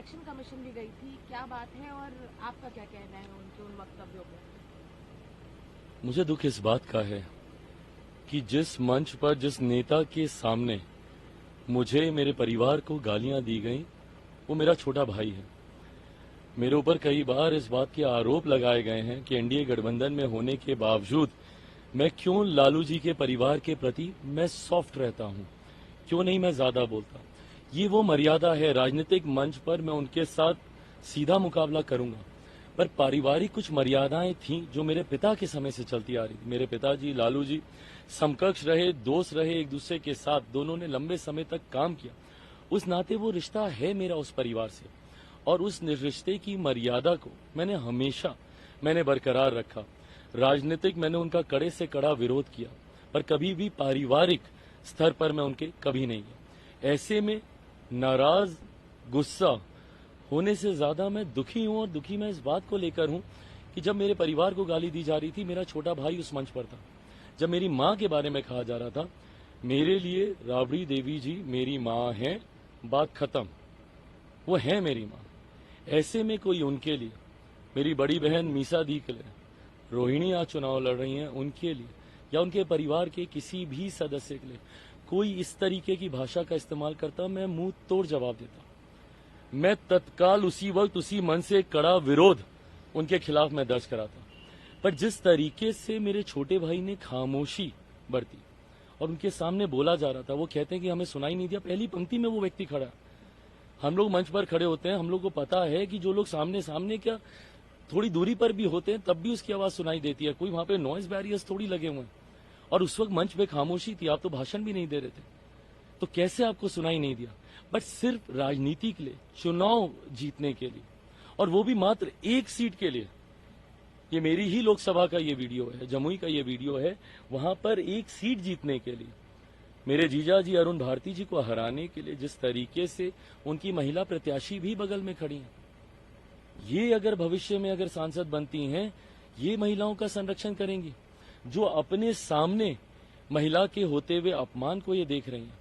Election commission भी गई थी, क्या बात है और आपका क्या कहना है उनके उन वक्तव्यों पर? मुझे दुख इस बात का है कि जिस मंच पर जिस नेता के सामने मुझे मेरे परिवार को गालियां दी गई वो मेरा छोटा भाई है। मेरे ऊपर कई बार इस बात के आरोप लगाए गए हैं कि एनडीए गठबंधन में होने के बावजूद मैं क्यों लालू जी के परिवार के प्रति मैं सॉफ्ट रहता हूं, क्यों नहीं मैं ज्यादा बोलता। ये वो मर्यादा है, राजनीतिक मंच पर मैं उनके साथ सीधा मुकाबला करूंगा, पर पारिवारिक कुछ मर्यादाएं थीं जो मेरे पिता के समय से चलती आ रही थी। मेरे पिताजी लालू जी समकक्ष रहे, दोस्त रहे एक दूसरे के साथ, दोनों ने लंबे समय तक काम किया। उस नाते वो रिश्ता है मेरा उस परिवार से, और उस रिश्ते की मर्यादा को मैंने बरकरार रखा। राजनीतिक मैंने उनका कड़े से कड़ा विरोध किया, पर कभी भी पारिवारिक स्तर पर मैं उनके कभी नहीं गया। ऐसे में नाराज, गुस्सा होने से ज्यादा मैं दुखी हूं, और दुखी मैं इस बात को लेकर हूं कि जब मेरे परिवार को गाली दी जा रही थी, मेरा छोटा भाई उस मंच पर था। जब मेरी मां के बारे में कहा जा रहा था, मेरे लिए राबड़ी देवी जी मेरी मां हैं, बात खत्म, वो है मेरी मां। ऐसे में कोई उनके लिए, मेरी बड़ी बहन मीसा दी के लिए, रोहिणी आज चुनाव लड़ रही हैं, उनके लिए या उनके परिवार के किसी भी सदस्य के लिए कोई इस तरीके की भाषा का इस्तेमाल करता, मैं मुंह तोड़ जवाब देता। मैं तत्काल उसी वक्त उसी मन से कड़ा विरोध उनके खिलाफ मैं दर्ज कराता। पर जिस तरीके से मेरे छोटे भाई ने खामोशी बरती और उनके सामने बोला जा रहा था, वो कहते हैं कि हमें सुनाई नहीं दिया। पहली पंक्ति में वो व्यक्ति खड़ा है, हम लोग मंच पर खड़े होते हैं, हम लोग को पता है कि जो लोग सामने क्या थोड़ी दूरी पर भी होते हैं तब भी उसकी आवाज सुनाई देती है, कोई वहां पे नॉइज बैरियर्स थोड़ी लगे हुए हैं। और उस वक्त मंच पे खामोशी थी, आप तो भाषण भी नहीं दे रहे थे, तो कैसे आपको सुनाई नहीं दिया? बट सिर्फ राजनीति के लिए, चुनाव जीतने के लिए, और वो भी मात्र एक सीट के लिए। ये मेरी ही लोकसभा का ये वीडियो है, जमुई का ये वीडियो है, वहां पर एक सीट जीतने के लिए मेरे जीजा जी अरुण भारती जी को हराने के लिए जिस तरीके से उनकी महिला प्रत्याशी भी बगल में खड़ी हैं, ये अगर भविष्य में अगर सांसद बनती हैं, ये महिलाओं का संरक्षण करेंगी जो अपने सामने महिला के होते हुए अपमान को ये देख रही हैं।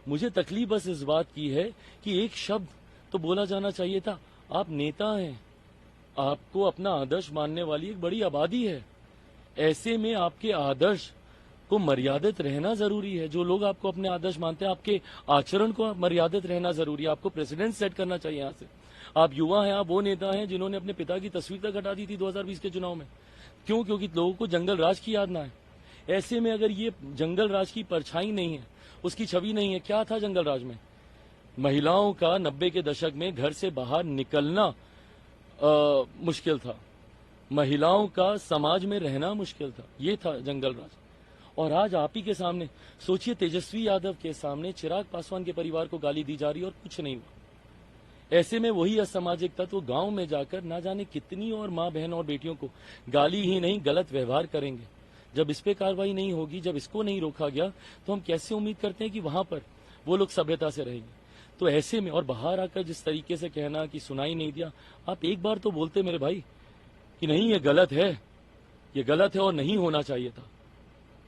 मुझे तकलीफ बस इस बात की है कि एक शब्द तो बोला जाना चाहिए था, आप नेता हैं, आपको अपना आदर्श मानने वाली एक बड़ी आबादी है। ऐसे में आपके आदर्श को मर्यादित रहना जरूरी है। जो लोग आपको अपने आदर्श मानते हैं, आपके आचरण को मर्यादित रहना जरूरी है। आपको प्रेसिडेंट सेट करना चाहिए यहाँ से। आप युवा हैं, आप वो नेता हैं जिन्होंने अपने पिता की तस्वीर तक हटा दी थी 2020 के चुनाव में। क्यों? क्योंकि लोगों को जंगल राज की याद ना है। ऐसे में अगर ये जंगल राज की परछाई नहीं है, उसकी छवि नहीं है, क्या था जंगल राज में? महिलाओं का 90 के दशक में घर से बाहर निकलना मुश्किल था, महिलाओं का समाज में रहना मुश्किल था, ये था जंगल राज। और आज आप ही के सामने सोचिए, तेजस्वी यादव के सामने चिराग पासवान के परिवार को गाली दी जा रही है और कुछ नहीं हुआ। ऐसे में वही असामाजिक तत्व गांव में जाकर ना जाने कितनी और मां बहन और बेटियों को गाली ही नहीं गलत व्यवहार करेंगे। जब इस पे कार्रवाई नहीं होगी, जब इसको नहीं रोका गया, तो हम कैसे उम्मीद करते हैं कि वहां पर वो लोग सभ्यता से रहेंगे? तो ऐसे में और बाहर आकर जिस तरीके से कहना कि सुनाई नहीं दिया, आप एक बार तो बोलते मेरे भाई कि नहीं ये गलत है, ये गलत है और नहीं होना चाहिए था।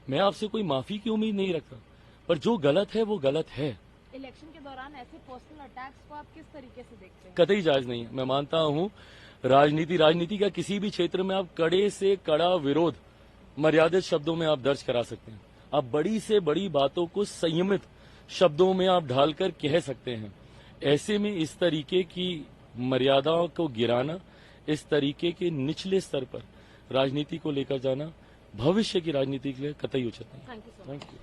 मैं आपसे कोई माफी की उम्मीद नहीं रखता, पर जो गलत है वो गलत है। इलेक्शन के दौरान ऐसे पर्सनल अटैक्स को आप किस तरीके से देखते हैं? कतई जायज नहीं है। मैं मानता हूं राजनीति का किसी भी क्षेत्र में आप कड़े से कड़ा विरोध मर्यादित शब्दों में आप दर्ज करा सकते हैं। आप बड़ी से बड़ी बातों को संयमित शब्दों में आप ढालकर कह सकते हैं। ऐसे में इस तरीके की मर्यादाओं को गिराना, इस तरीके के निचले स्तर पर राजनीति को लेकर जाना भविष्य की राजनीति के लिए कतई उचित नहीं। Thank you.